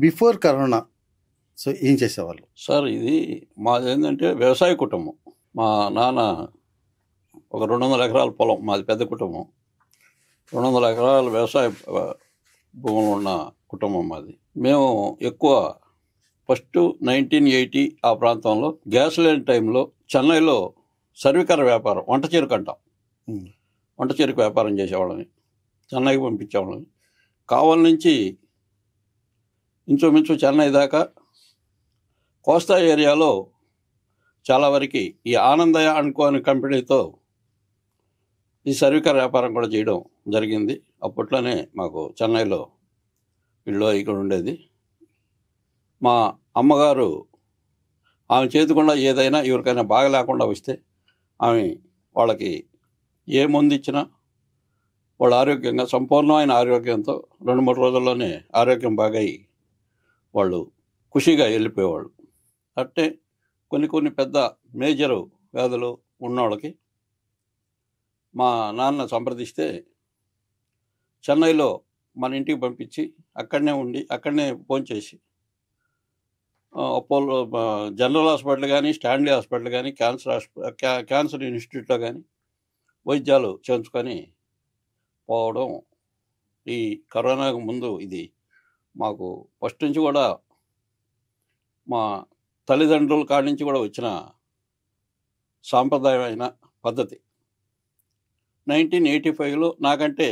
Before corona so ఏం చేసేవాళ్ళు? Sir ఇది మాదేంటంటే వ్యవసాయ కుటుంబం. మా నాన్న ఒక 200 ఎకరాల పొలం, మాది పెద్ద కుటుంబం. 200 ఎకరాల వ్యవసాయ భూములు ఉన్న కుటుంబం మాది. మేము ఎక్కువ ఫస్ట్ 1980 ఆ ప్రాంతంలో గ్యాస్ లేని టైంలో చెన్నైలో సర్వీకర వ్యాపారం, వంట చెరుకు అంటాం, వంట చెరుకు వ్యాపారం చేసేవాళ్ళని చెన్నైకి పంపించేవాళ్ళని. కావలి నుంచి ఇంచుమించు చెన్నై దాకా కోస్తా ఏరియాలో చాలా వరకు ఈ ఆనందయ అనుకోని కంపెనీతో ఈ సర్వీకర వ్యాపారం కూడా చేయడం జరిగింది. అప్పట్లోనే మాకు చెన్నైలో ఇల్లు ఇక్కడ ఉండేది. మా అమ్మగారు ఆమె చేతికుండా ఏదైనా ఎవరికైనా బాగా లేకుండా వస్తే ఆమె వాళ్ళకి ఏ మందు ఇచ్చినా వాళ్ళు ఆరోగ్యంగా, సంపూర్ణమైన ఆరోగ్యంతో 2-3 రోజుల్లోనే ఆరోగ్యం బాగయి వాళ్ళు ఖుషిగా వెళ్ళిపోయేవాళ్ళు. అంటే కొన్ని పెద్ద మేజరు వ్యాధులు ఉన్నవాళ్ళకి మా నాన్న సంప్రదిస్తే చెన్నైలో మన ఇంటికి పంపించి అక్కడనే ఉండి అక్కడనే భోంచేసి అపోలో జనరల్ హాస్పిటల్ కానీ, స్టాన్లీ హాస్పిటల్ కానీ, క్యాన్సర్ ఇన్స్టిట్యూట్లో కానీ వైద్యాలు చేయించుకొని పోవడం. ఈ కరోనాకు ముందు ఇది మాకు ఫస్ట్ నుంచి కూడా మా తల్లిదండ్రుల కాడి నుంచి కూడా వచ్చిన సాంప్రదాయమైన పద్ధతి. 1985లో నాకంటే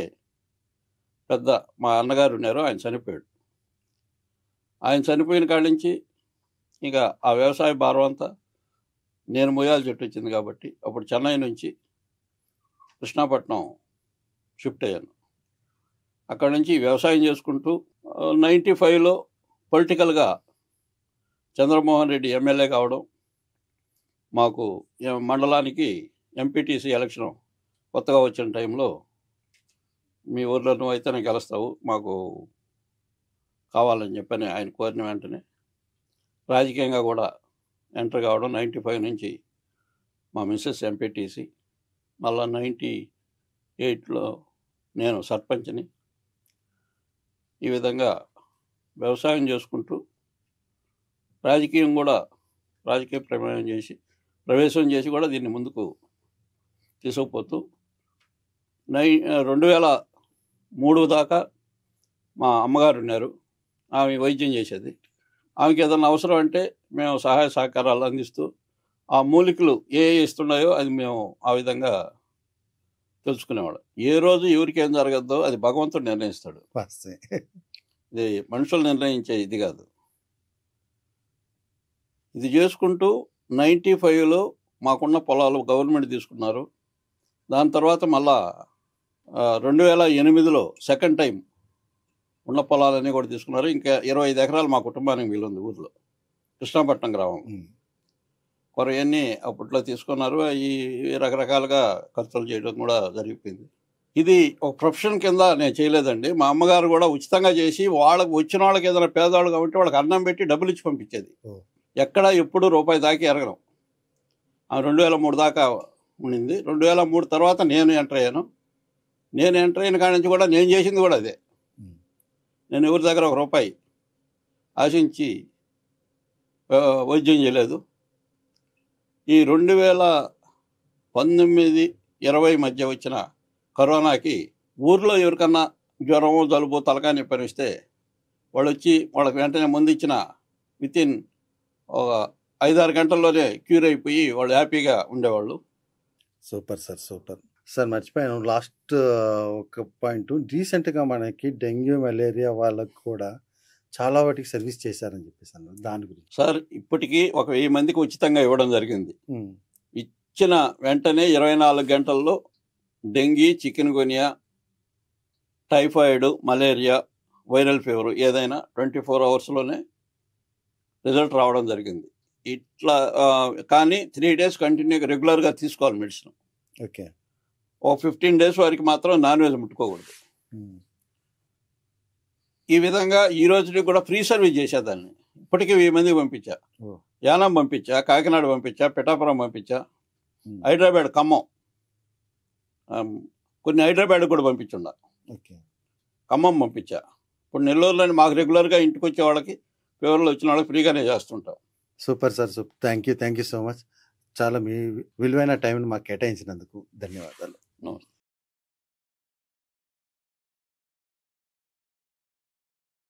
పెద్ద మా అన్నగారు ఉన్నారు, ఆయన చనిపోయాడు. ఆయన చనిపోయిన కాడి నుంచి ఇక ఆ వ్యవసాయ భారం అంతా నేను మోయాల్సి వచ్చింది. కాబట్టి అప్పుడు చెన్నై నుంచి కృష్ణాపట్నం షిఫ్ట్ అయ్యాను. అక్కడి నుంచి వ్యవసాయం చేసుకుంటూ 95లో పొలిటికల్గా చంద్రమోహన్ రెడ్డి ఎమ్మెల్యే కావడం, మాకు మండలానికి ఎంపీటీసీ ఎలక్షన్ కొత్తగా వచ్చిన టైంలో మీ ఊర్లో నువ్వు అయితేనే గెలుస్తావు, మాకు కావాలని చెప్పని ఆయన కోరిన వెంటనే రాజకీయంగా కూడా ఎంటర్ కావడం. 95 నుంచి మా మిస్సెస్ ఎంపీటీసీ, మళ్ళా 98లో నేను సర్పంచ్ని. ఈ విధంగా వ్యవసాయం చేసుకుంటూ రాజకీయ ప్రవేశం చేసి కూడా దీన్ని ముందుకు తీసుకుపోతూ 2003 దాకా మా అమ్మగారు ఉన్నారు. ఆమె వైద్యం చేసేది. ఆమెకి ఏదైనా అవసరం అంటే మేము సహాయ సహకారాలు అందిస్తూ ఆ మూలికలు ఏ ఇస్తున్నాయో అది మేము ఆ విధంగా తెలుసుకునేవాళ్ళం. ఏ రోజు ఎవరికి ఏం జరగద్దో అది భగవంతుడు నిర్ణయిస్తాడు, ఇది మనుషులు నిర్ణయించే ఇది కాదు. ఇది చేసుకుంటూ 95లో మాకున్న పొలాలు గవర్నమెంట్ తీసుకున్నారు. దాని తర్వాత మళ్ళా 2008లో సెకండ్ టైం ఉన్న పొలాలన్నీ కూడా తీసుకున్నారు. ఇంకా 25 ఎకరాలు మా కుటుంబానికి వీలుంది ఊర్లో, కృష్ణాపట్నం గ్రామం. కొరయన్నీ అప్పట్లో తీసుకున్నారు. అవి రకరకాలుగా ఖర్చులు చేయడం కూడా జరిగిపోయింది. ఇది ఒక ప్రొఫెషన్ కింద నేను చేయలేదండి. మా అమ్మగారు కూడా ఉచితంగా చేసి వాళ్ళకి వచ్చిన వాళ్ళకి ఏదైనా పేదవాళ్ళు కాబట్టి వాళ్ళకి అన్నం పెట్టి డబ్బులు ఇచ్చి పంపించేది. ఎక్కడ ఎప్పుడు రూపాయి దాకా ఎరగడం. 2003 దాకా ఉండింది. 2003 తర్వాత నేను ఎంటర్ అయ్యాను. నేను ఎంటర్ అయిన కాడి నుంచి కూడా నేను చేసింది కూడా అదే. నేను ఎవరి దగ్గర ఒక రూపాయి ఆశించి వైద్యం చేయలేదు. ఈ 2019-20 మధ్య వచ్చిన కరోనాకి ఊర్లో ఎవరికన్నా జ్వరం, జలుబు, తలకాయ నొప్పి అనిపిస్తే వాళ్ళు వచ్చి వాళ్ళకి వెంటనే ముందు ఇచ్చిన వితిన్ ఒక 5-6 గంటల్లోనే క్యూర్ అయిపోయి వాళ్ళు హ్యాపీగా ఉండేవాళ్ళు. Super sir, super sir. మర్చిపోయాను లాస్ట్ ఒక పాయింట్. రీసెంట్గా మనకి డెంగ్యూ, మలేరియా వాళ్ళకు కూడా చాలా వాటికి సర్వీస్ చేశారని చెప్పేసి అన్నారు. దాని గురించి సార్, ఇప్పటికీ 1000 మందికి ఉచితంగా ఇవ్వడం జరిగింది. ఇచ్చిన వెంటనే 24 గంటల్లో dengue, chikungunya, typhoid, malaria, viral fever ఏదైనా 24 అవర్స్లోనే రిజల్ట్ రావడం జరిగింది. ఇట్లా కానీ 3 డేస్ కంటిన్యూగా రెగ్యులర్గా తీసుకోవాలి మెడిసిన్. ఓకే. ఒక 15 డేస్ వరకు మాత్రం నాన్ వెజ్ ముట్టుకోకూడదు. ఈ విధంగా ఈ రోజుకి కూడా ఫ్రీ సర్వీస్ చేసేదాన్ని. ఇప్పటికీ 1000 మందికి పంపించా. యానం పంపించా, కాకినాడ పంపించా, పిఠాపురం పంపించా, హైదరాబాద్, ఖమ్మం, కొన్ని హైదరాబాద్ కూడా పంపించుండా, ఖమ్మం పంపించా. ఇప్పుడు నెల్లూరులోని మాకు రెగ్యులర్గా ఇంటికి వచ్చే వాళ్ళకి ఫీవర్లు వచ్చిన వాళ్ళకి ఫ్రీగానే చేస్తుంటాం. Super sir, super. Thank you so much. చాలా మీ విలువైన టైంని మాకు కేటాయించినందుకు ధన్యవాదాలు. నమస్తే.